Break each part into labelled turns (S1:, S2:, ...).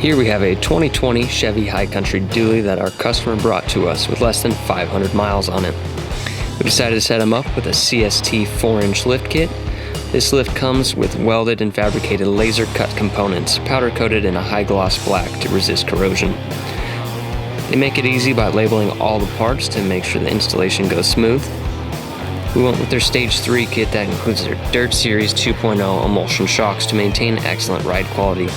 S1: Here we have a 2020 Chevy High Country Dually that our customer brought to us with less than 500 miles on it. We decided to set him up with a CST 4-inch lift kit. This lift comes with welded and fabricated laser cut components, powder coated in a high gloss black to resist corrosion. They make it easy by labeling all the parts to make sure the installation goes smooth. We went with their Stage 3 kit that includes their Dirt Series 2.0 emulsion shocks to maintain excellent ride quality.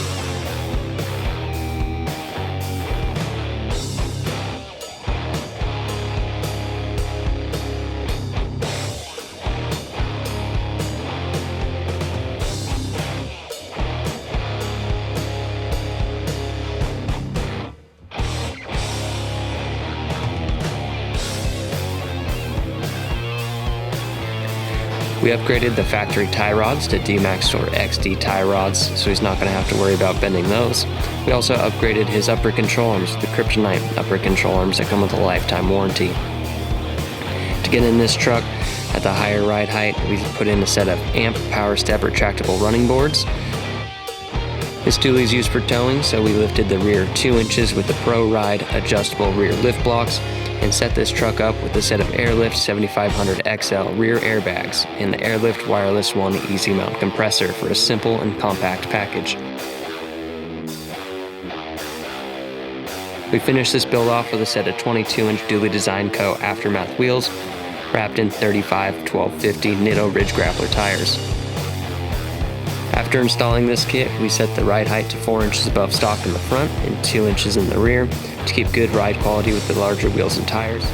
S1: We upgraded the factory tie rods to Dmax XD tie rods, so he's not going to have to worry about bending those. We also upgraded his upper control arms, the Kryptontie upper control arms that come with a lifetime warranty. To get in this truck at the higher ride height, we put in a set of AMP powerstep retractable running boards. This dually is used for towing, so we lifted the rear 2 inches with the Pro Ride adjustable rear lift blocks and set this truck up with a set of Airlift 7500 XL rear airbags and the Airlift Wireless 1 Easy Mount compressor for a simple and compact package. We finished this build off with a set of 22-inch Dually Design Co. aftermath wheels wrapped in 35-1250 Nitto Ridge Grappler tires. After installing this kit, we set the ride height to 4 inches above stock in the front and 2 inches in the rear to keep good ride quality with the larger wheels and tires.